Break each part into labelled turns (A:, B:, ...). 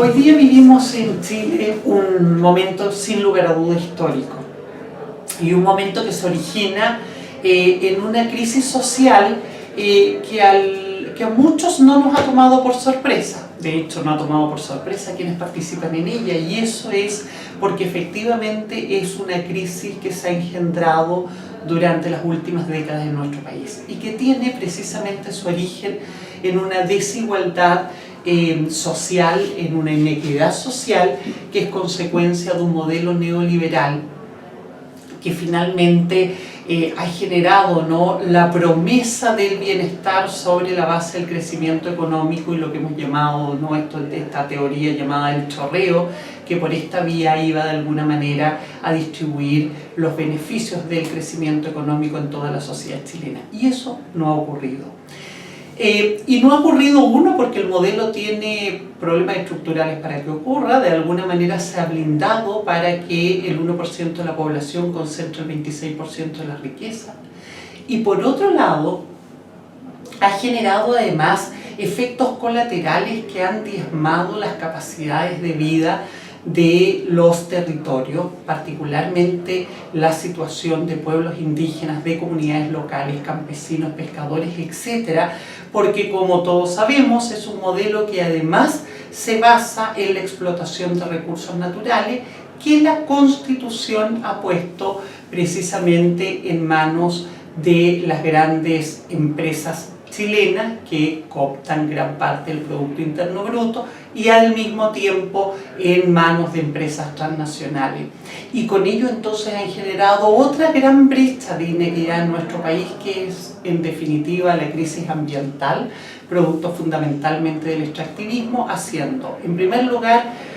A: Hoy día vivimos en Chile un momento sin lugar a duda histórico y un momento que se origina en una crisis social que a muchos no nos ha tomado por sorpresa. De hecho, no ha tomado por sorpresa a quienes participan en ella, y eso es porque efectivamente es una crisis que se ha engendrado durante las últimas décadas en nuestro país y que tiene precisamente su origen en una desigualdad social, en una inequidad social que es consecuencia de un modelo neoliberal que finalmente ha generado, ¿no?, la promesa del bienestar sobre la base del crecimiento económico y lo que hemos llamado, ¿no?, esta teoría llamada el chorreo, que por esta vía iba de alguna manera a distribuir los beneficios del crecimiento económico en toda la sociedad chilena. Y eso no ha ocurrido. Y no ha ocurrido, uno, porque el modelo tiene problemas estructurales para que ocurra. De alguna manera se ha blindado para que el 1% de la población concentre el 26% de la riqueza. Y por otro lado, ha generado además efectos colaterales que han diezmado las capacidades de vida de los territorios, particularmente la situación de pueblos indígenas, de comunidades locales, campesinos, pescadores, etcétera, porque como todos sabemos es un modelo que además se basa en la explotación de recursos naturales que la Constitución ha puesto precisamente en manos de las grandes empresas chilenas que cooptan gran parte del Producto Interno Bruto y al mismo tiempo en manos de empresas transnacionales. Y con ello entonces han generado otra gran brecha de inequidad en nuestro país, que es en definitiva la crisis ambiental, producto fundamentalmente del extractivismo, haciendo en primer lugar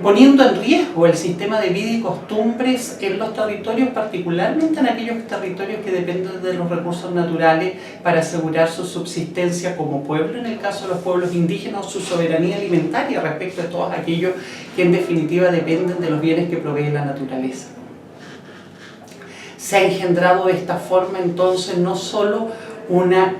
A: poniendo en riesgo el sistema de vida y costumbres en los territorios, particularmente en aquellos territorios que dependen de los recursos naturales para asegurar su subsistencia como pueblo, en el caso de los pueblos indígenas, su soberanía alimentaria respecto de todos aquellos que en definitiva dependen de los bienes que provee la naturaleza. Se ha engendrado de esta forma entonces no solo una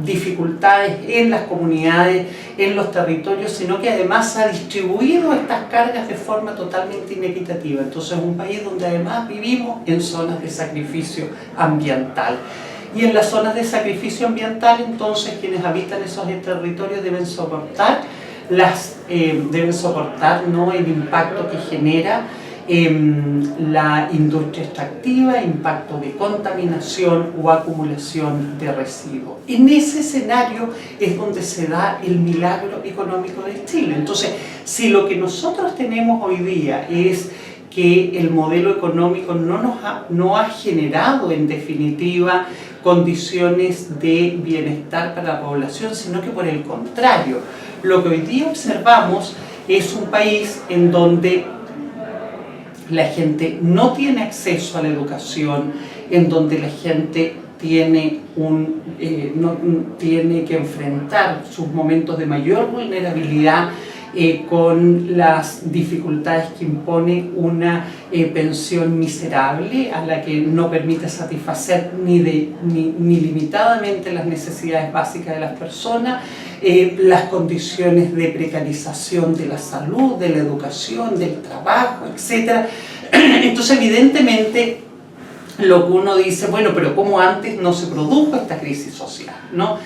A: dificultades en las comunidades, en los territorios, sino que además ha distribuido estas cargas de forma totalmente inequitativa. Entonces es un país donde además vivimos en zonas de sacrificio ambiental. Y en las zonas de sacrificio ambiental, entonces, quienes habitan esos territorios deben soportar, ¿no?, el impacto que genera la industria extractiva, impacto de contaminación o acumulación de residuos. En ese escenario es donde se da el milagro económico de Chile. Entonces, si lo que nosotros tenemos hoy día es que el modelo económico no ha generado en definitiva condiciones de bienestar para la población, sino que por el contrario, lo que hoy día observamos es un país en donde la gente no tiene acceso a la educación, en donde la gente tiene que enfrentar sus momentos de mayor vulnerabilidad con las dificultades que impone una pensión miserable a la que no permite satisfacer ni limitadamente las necesidades básicas de las personas, las condiciones de precarización de la salud, de la educación, del trabajo, etc. Entonces, evidentemente, lo que uno dice, bueno, pero ¿cómo antes no se produjo esta crisis social?, ¿no?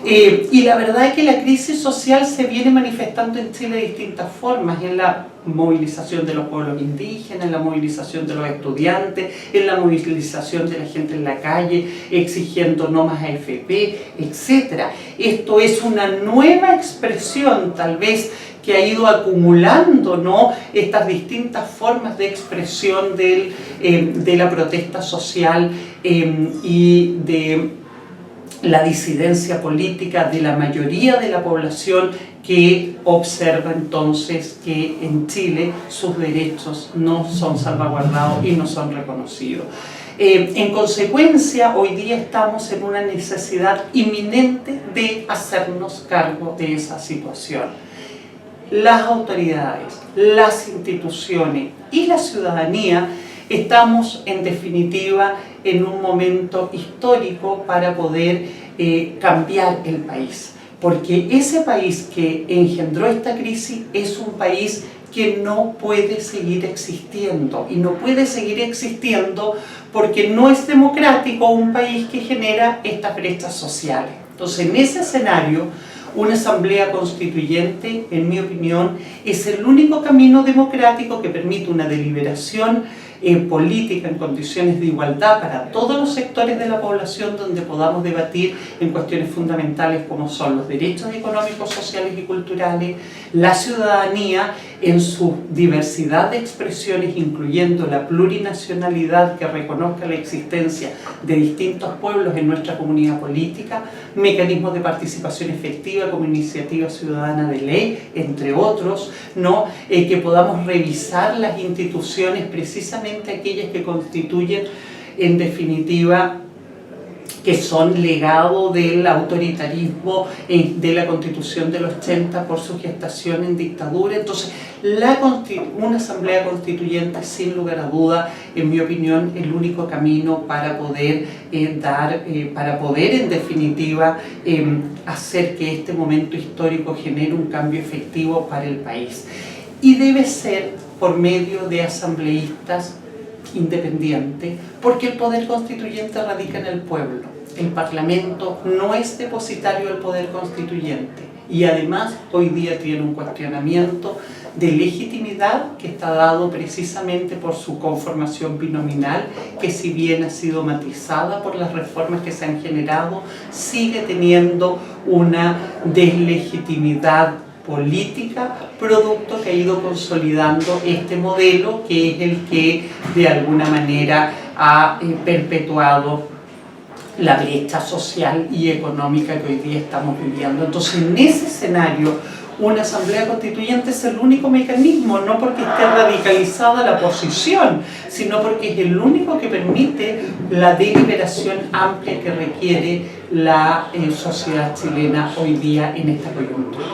A: Y la verdad es que la crisis social se viene manifestando en Chile de distintas formas, en la movilización de los pueblos indígenas, en la movilización de los estudiantes, en la movilización de la gente en la calle exigiendo no más AFP, etc. Esto es una nueva expresión, tal vez, que ha ido acumulando, ¿no?, estas distintas formas de expresión de la protesta social y de la disidencia política de la mayoría de la población, que observa entonces que en Chile sus derechos no son salvaguardados y no son reconocidos. En consecuencia, hoy día estamos en una necesidad inminente de hacernos cargo de esa situación. Las autoridades, las instituciones y la ciudadanía estamos en definitiva en un momento histórico para poder cambiar el país. porque ese país que engendró esta crisis es un país que no puede seguir existiendo, y no puede seguir existiendo porque no es democrático un país que genera estas brechas sociales. Entonces, en ese escenario, una asamblea constituyente, en mi opinión, es el único camino democrático que permite una deliberación política en condiciones de igualdad para todos los sectores de la población, donde podamos debatir en cuestiones fundamentales como son los derechos económicos, sociales y culturales, la ciudadanía en su diversidad de expresiones, incluyendo la plurinacionalidad que reconozca la existencia de distintos pueblos en nuestra comunidad política, mecanismos de participación efectiva como iniciativa ciudadana de ley, entre otros, ¿no? Que podamos revisar las instituciones, precisamente aquellas que constituyen, en definitiva, que son legado del autoritarismo de la Constitución del 80 por su gestación en dictadura. Entonces, una asamblea constituyente, sin lugar a duda, en mi opinión, el único camino para poder en definitiva hacer que este momento histórico genere un cambio efectivo para el país. Y debe ser por medio de asambleístas independientes, porque el poder constituyente radica en el pueblo. El Parlamento no es depositario del poder constituyente, y además hoy día tiene un cuestionamiento de legitimidad que está dado precisamente por su conformación binominal, que si bien ha sido matizada por las reformas que se han generado, sigue teniendo una deslegitimidad política, producto que ha ido consolidando este modelo, que es el que de alguna manera ha perpetuado la brecha social y económica que hoy día estamos viviendo. Entonces, en ese escenario, una asamblea constituyente es el único mecanismo, no porque esté radicalizada la posición, sino porque es el único que permite la deliberación amplia que requiere la sociedad chilena hoy día en esta coyuntura.